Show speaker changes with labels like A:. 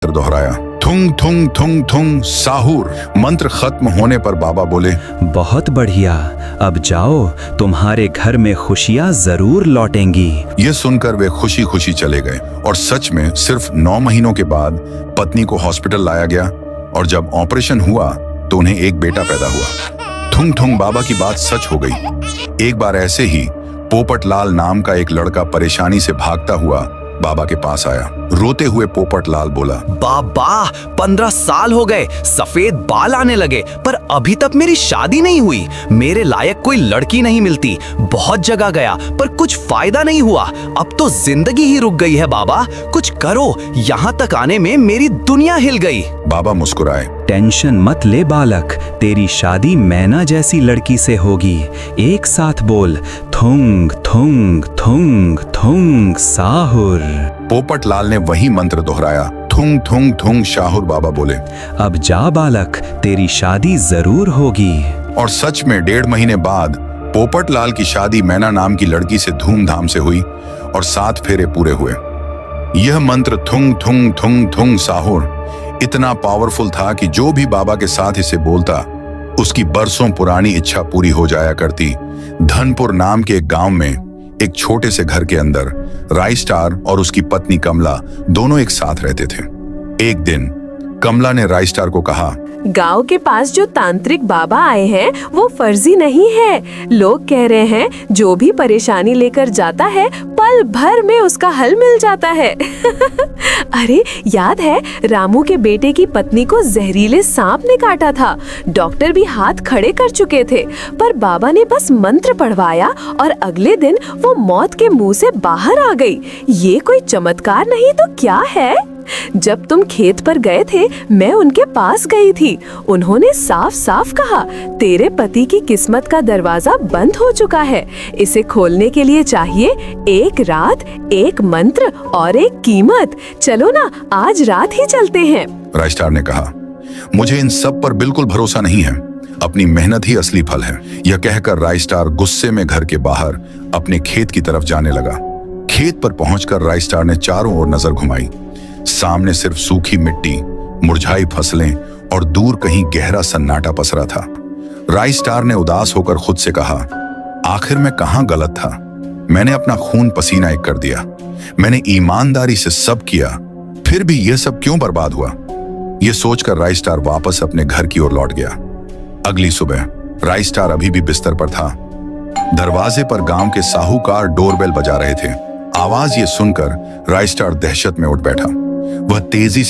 A: दोहराया, थुंग थुंग थुंग थुंग साहुर। मंत्र खत्म होने पर बाबा बोले,
B: बहुत बढ़िया, अब जाओ, तुम्हारे घर में खुशियां जरूर लौटेंगी।
A: यह सुनकर वे खुशी खुशी चले गए और सच में सिर्फ 9 महीनों के बाद पत्नी को हॉस्पिटल लाया गया और जब ऑपरेशन हुआ तो उन्हें एक बेटा पैदा हुआ। थुंग थुंग बाबा की बात सच हो गई। एक बार ऐसे ही पोपट लाल नाम का एक लड़का परेशानी से भागता हुआ बाबा के पास आया। रोते हुए पोपट लाल बोला,
C: बाबा 15 साल हो गए, सफेद बाल आने लगे, पर अभी तक मेरी शादी नहीं हुई। मेरे लायक कोई लड़की नहीं मिलती। बहुत जगह गया पर कुछ फायदा नहीं हुआ। अब तो जिंदगी ही रुक गई है बाबा, कुछ करो। यहाँ तक आने में मेरी दुनिया हिल गई।
A: बाबा मुस्कुराए,
B: टेंशन मत ले बालक, तेरी शादी मैना जैसी लड़की से होगी। एक साथ बोल, थुंग थुंग थुंग थुंग साहुर।
A: पोपट लाल ने वही मंत्र दोहराया, थुंग थुंग थुंग शाहुर। बाबा बोले,
B: अब जा बालक, तेरी शादी जरूर होगी।
A: और सच में 1.5 महीने बाद पोपट लाल की शादी मैना नाम की लड़की से धूमधाम से हुई और 7 फेरे पूरे हुए। यह मंत्र थुंग थुंग थुंग थुंग साहुर इतना पावरफुल था कि जो भी बाबा के साथ इसे बोलता उसकी बरसों पुरानी इच्छा पूरी हो जाया करती। धनपुर नाम के एक गांव में एक छोटे से घर के अंदर राइस्टार और उसकी पत्नी कमला दोनों एक साथ रहते थे। एक दिन कमला ने राइस्टार को कहा,
D: गांव के पास जो तांत्रिक बाबा आए हैं वो फर्जी नहीं है। लोग कह रहे हैं जो भी परेशानी लेकर जाता है पल भर में उसका हल मिल जाता है। अरे याद है, रामू के बेटे की पत्नी को जहरीले सांप ने काटा था। डॉक्टर भी हाथ खड़े कर चुके थे, पर बाबा ने बस मंत्र पढ़वाया और अगले दिन वो मौत के मुंह से बाहर आ गई। ये कोई चमत्कार नहीं तो क्या है? जब तुम खेत पर गए थे मैं उनके पास गई थी। उन्होंने साफ साफ कहा, तेरे पति की किस्मत का दरवाजा बंद हो चुका है। इसे खोलने के लिए चाहिए 1 रात, 1 मंत्र और 1 कीमत। चलो ना, आज रात ही चलते हैं।
A: राइस्टार ने कहा, मुझे इन सब पर बिल्कुल भरोसा नहीं है। अपनी मेहनत ही असली फल है। यह कहकर राइस्टार गुस्से में घर के बाहर अपने खेत की तरफ जाने लगा। खेत पर पहुंचकर राइस्टार ने चारों ओर नजर घुमाई। सामने सिर्फ सूखी मिट्टी, मुरझाई फसलें और दूर कहीं गहरा सन्नाटा पसरा था। राइस्टार ने उदास होकर खुद से कहा, आखिर मैं कहां गलत था? मैंने अपना खून पसीना एक कर दिया। मैंने ईमानदारी से सब किया, फिर भी यह सब क्यों बर्बाद हुआ? यह सोचकर राइस्टार वापस अपने घर की ओर लौट गया। अगली सुबह राइस्टार अभी भी बिस्तर पर था। दरवाजे पर गांव के साहूकार डोरबेल बजा रहे थे। आवाज ये सुनकर राइस्टार दहशत में उठ बैठा। वह तेजी से